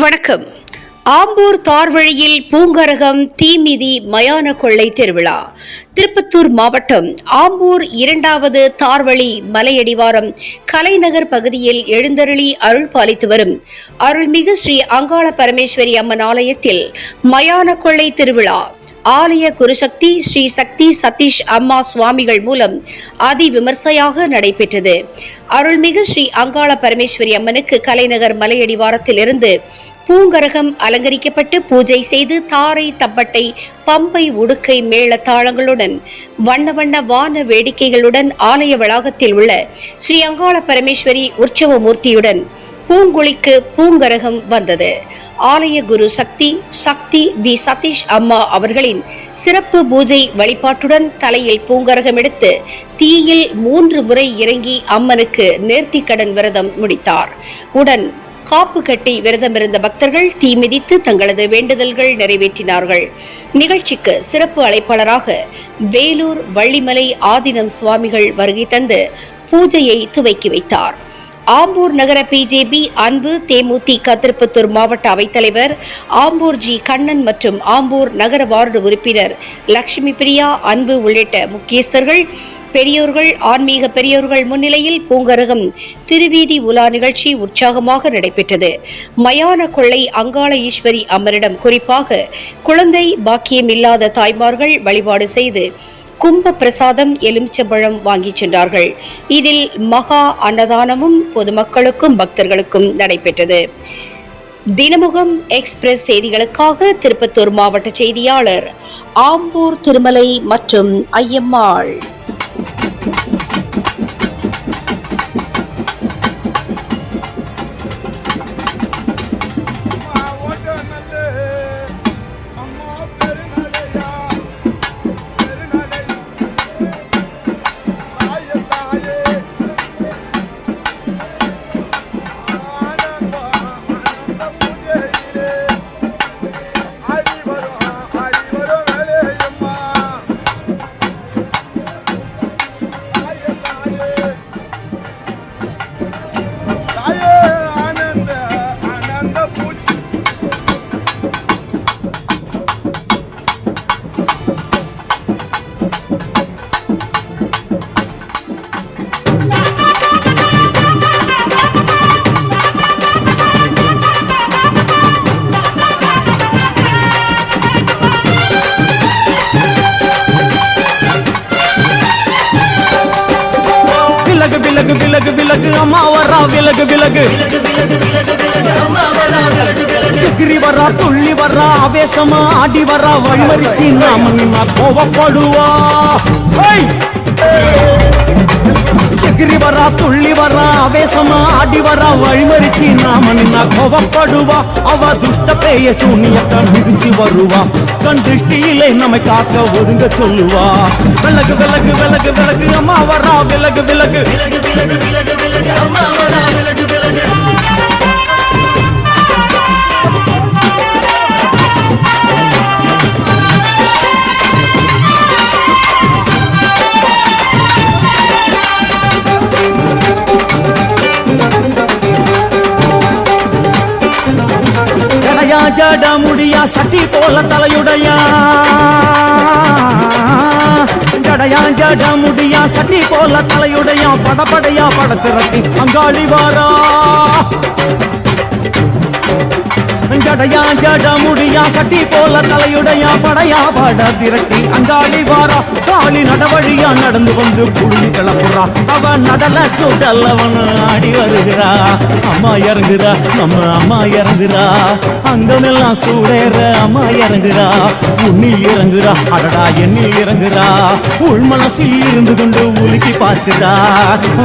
வணக்கம். ஆம்பூர் தார்வழியில் பூங்கரகம் தீமிதி மயான கொள்ளை திருவிழா. திருப்பத்தூர் மாவட்டம் ஆம்பூர் 2வது தார்வழி மலையடிவாரம் கலைநகர் பகுதியில் எழுந்தருளி அருள் பாலித்து வரும் அருள்மிகு ஸ்ரீ அங்காள பரமேஸ்வரி அம்மன் ஆலயத்தில் மயான கொள்ளை திருவிழா ஆலய குருசக்தி ஸ்ரீ சக்தி சதீஷ் அம்மா சுவாமிகள் மூலம் அதிவிமர்சையாக நடைபெற்றது. அருள்மிகு ஸ்ரீ அங்காள பரமேஸ்வரி அம்மனுக்கு கலைநகர் மலையடிவாரத்தில் இருந்து பூங்கரகம் அலங்கரிக்கப்பட்டு பூஜை செய்து தாரை தப்பட்டை பம்பை உடுக்கை மேள தாளங்களுடன் வண்ண வண்ண வான வேடிக்கைகளுடன் ஆலய வளாகத்தில் உள்ள ஸ்ரீ அங்காள பரமேஸ்வரி உற்சவ மூர்த்தியுடன் பூங்குழிக்கு பூங்கரகம் வந்தது. ஆலய குரு சக்தி வி சதீஷ் அம்மா அவர்களின் சிறப்பு பூஜை வழிபாட்டுடன் தலையில் பூங்கரகம் எடுத்து தீயில் 3 முறை இறங்கி அம்மனுக்கு நேர்த்திக்கடன் விரதம் முடித்தார். உடன் காப்பு கட்டி விரதமிருந்த பக்தர்கள் தீ மிதித்து தங்களது வேண்டுதல்கள் நிறைவேற்றினார்கள். நிகழ்ச்சிக்கு சிறப்பு அழைப்பாளராக வேலூர் வள்ளிமலை ஆதினம் சுவாமிகள் வருகை தந்து பூஜையை துவக்கி வைத்தார். ஆம்பூர் நகர பிஜேபி அன்பு தேமுதிக திருப்பத்தூர் மாவட்ட அவைத்தலைவர் ஆம்பூர் ஜி கண்ணன் மற்றும் ஆம்பூர் நகர வார்டு உறுப்பினர் லட்சுமி பிரியா அன்பு உள்ளிட்ட முக்கியஸ்தர்கள் பெரியோர்கள் ஆன்மீக பெரியோர்கள் முன்னிலையில் பூங்கரகம் திருவீதி உலா நிகழ்ச்சி உற்சாகமாக நடைபெற்றது. மயான கொள்ளை அங்காள ஈஸ்வரி அம்மனிடம் குறிப்பாக குழந்தை பாக்கியம் இல்லாத தாய்மார்கள் வழிபாடு செய்து கும்ப பிரசாதம் எலுமிச்சம்பழம் வாங்கி சென்றார்கள். இதில் மகா அன்னதானமும் பொதுமக்களுக்கும் பக்தர்களுக்கும் நடைபெற்றது. தினமுகம் எக்ஸ்பிரஸ் செய்திகளுக்காக திருப்பத்தூர் மாவட்ட செய்தியாளர் ஆம்பூர் திருமலை மற்றும் ஐயம்மாள். விலகு விலகு விலகு அம்மா வரா விலகு விலகு எகிரி வரா துள்ளி வரா ஆவேசமா ஆடி வரா வழிமறிச்சு நாம நின்னா கோவப்படுவா. எகிரி வரா துள்ளி வரா ஆவேசமா ஆடி வரா வழிமறிச்சு நாம நின்னா கோவப்படுவா. அவ துஷ்ட பேய சூனியத்தை மிதிச்சு வருவா. கண் திருஷ்டியிலே நம்மை காக்க ஒதுங்க சொல்லுவா. விலகு விலகு விலகு விலகு அம்மா வரா விலகு விலகு அம்மா வரா விலகு விலகு. ஜட முடியா சட்டி போல தலையுடையா ஜடையா ஜட முடியா சட்டி போல தலையுடையா படப்படையா படத்திரட்டி அங்காளி வாரா. ஜடையா ஜட முடியா சட்டி போல தலையுடையா படையா பட திரட்டி அங்காளி வாரா. காளி நடவழியா நடந்து வந்து புழுதி கிளப்புறா. அவ நடல சுடல் அவன் ஆடி வருகிறா. அம்மா இறங்குறா நம்ம அம்மா இறங்குறா. அங்கமெல்லாம் சூடேற அம்மா இறங்குறா. உன்னில் இறங்குறா அடடா எண்ணில் இறங்குறா. உள் மனசில் இருந்து கொண்டு உலுக்கி பார்க்கிறா.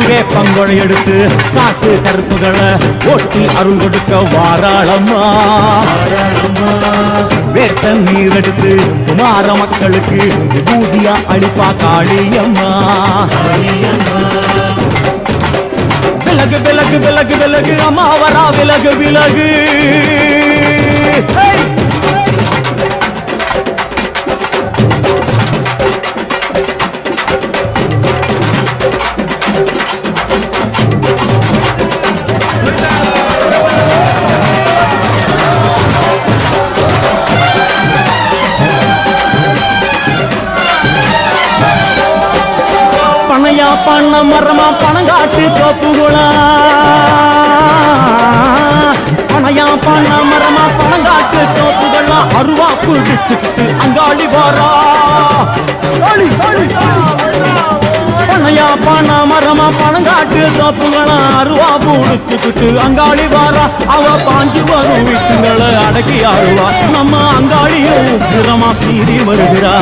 வேப்பங்கொடை எடுத்து காட்டு கருப்புகளை ஓட்டி அருள் கொடுக்க வாராளம்மா. வேட்ட நீர் எடுத்து குமார மக்களுக்கு பூதியா அளிப்பா காளியம்மா. விலகு விலகு விலகு விலகு அம்மா வரா விலகு விலகு. பண்ண மரமா பணங்காட்டு தோப்புகளா பணையா பண்ண மரமா பணங்காட்டு தோப்புகளா அருவா பிடிச்சுக்கிட்டு அங்காளி வாரா பணையா பண்ண மரமா பணங்காட்டு தோப்புகளா அருவா பிடிச்சுக்கிட்டு அங்காளி வாரா அவ பாஞ்சு வரும் வீச்சுங்களை அடக்கி ஆழுவா நம்ம அங்காளியும் உக்கிரமா சீறி வருகிறா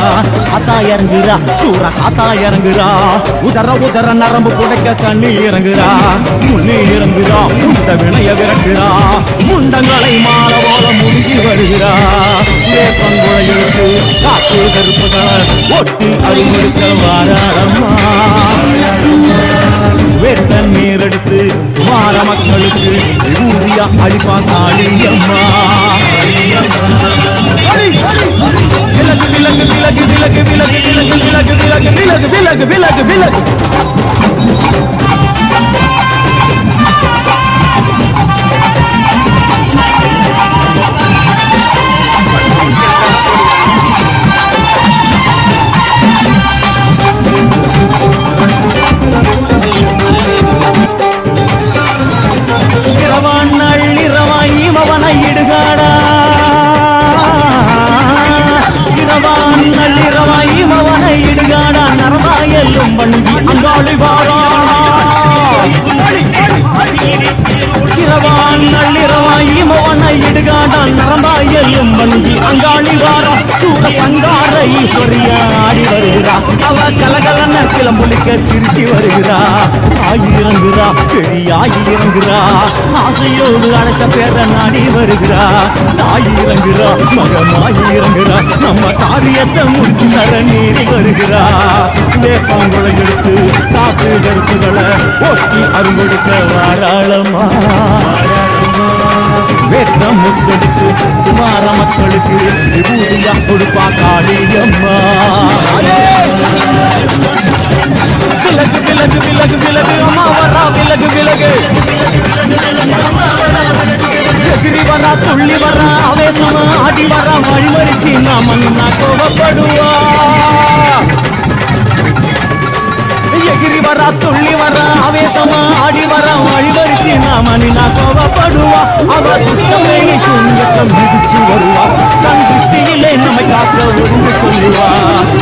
காத்தா இறங்குறா சூற காத்தா இறங்குறா உதர நரம்பு புடைக்க கண்ணி இறங்குறா முன்னி இறங்குறா முண்ட வினைய விரட்டுறா முண்டங்களை மாலை போல முழுகி வருகிறா வேப்பங்குளை எடுத்து காத்து கருப்புகளை ஒட்டி அருவருக்க வாராளம்மா வேட்ட நீர் எடுத்து வார மக்களுக்கு ஊதியா அழிப்பா காளியம்மா விலகு விலகு விலகு விலகு விலகு விலகு விலகு விலகு விலகு விலகு விலகு விலகு வண்டி அங்காளி வாரா இரவான் நள்ளிரவாய் மவனை இடுகாடான் நரம்பாயலும் வண்டி அங்காளி வாரா சூர சங்கார ஈஸ்வரியா ஆடி வருகிறா அவ கலகலன சிலம்புலிக்க சிரிச்சு வருகிறா ஆயி இறங்குறா பெரியாயி இறங்குறா ஆசையோடு அழைச்ச பேர நாடி வருகிறா தாயி இறங்குறா மகமாயி இறங்குறா நம்ம காரியத்தை முடிச்சு தர நீரி வருகிறா வேப்பங்குளை எடுத்து காப்பு கருப்புகளை ஒட்டி அருங்கொடுக்க வாராளமா வேட்டம் முத்தெடுத்து குமார மக்களுக்கு விபூதியா கொடுப்பா காளியம்மா விலகு விலகு விலகு விலகு அம்மா வரா விலகு விலகு எகிரி வரா துள்ளி வரா ஆவேசமா ஆடி வரா வழிமறிச்சு நாமன்னா கோபப்படுவா எகிரி வரா துள்ளி வரா ஆவேசமா ஆடி வரா வழிமறிச்சு நாமன்னா கோபப்படுவா அவ துஷ்டமே சூன்யத்தை மிதிச்சு வருவா கண் திருஷ்டியிலே நம்மை காக்க ஒன்று சொல்லுவா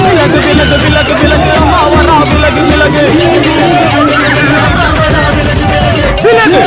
விலகு விலகு விலகு விலகு அம்மா வரா விலகு விலகு விலகு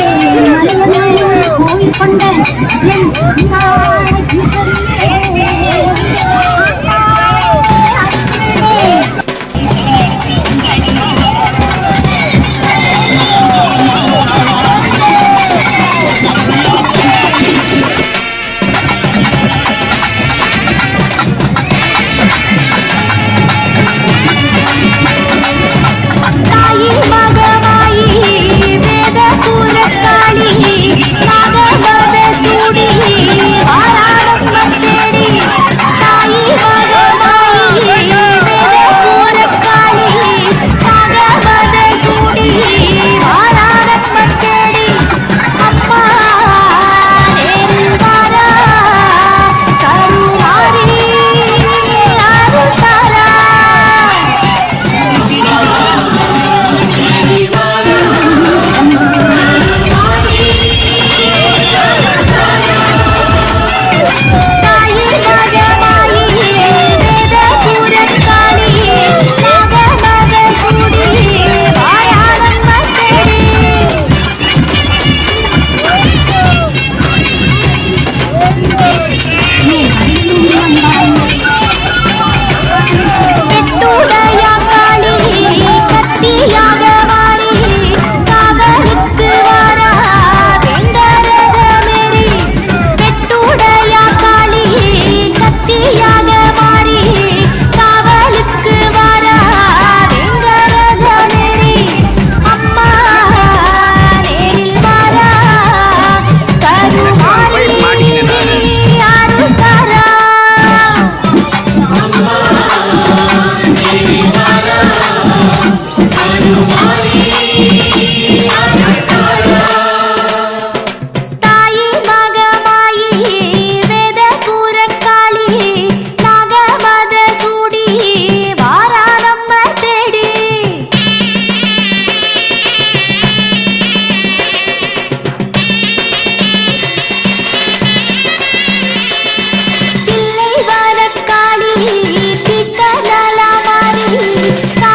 வேத புறக்காளி நாகவத சூடி வாரா காவடி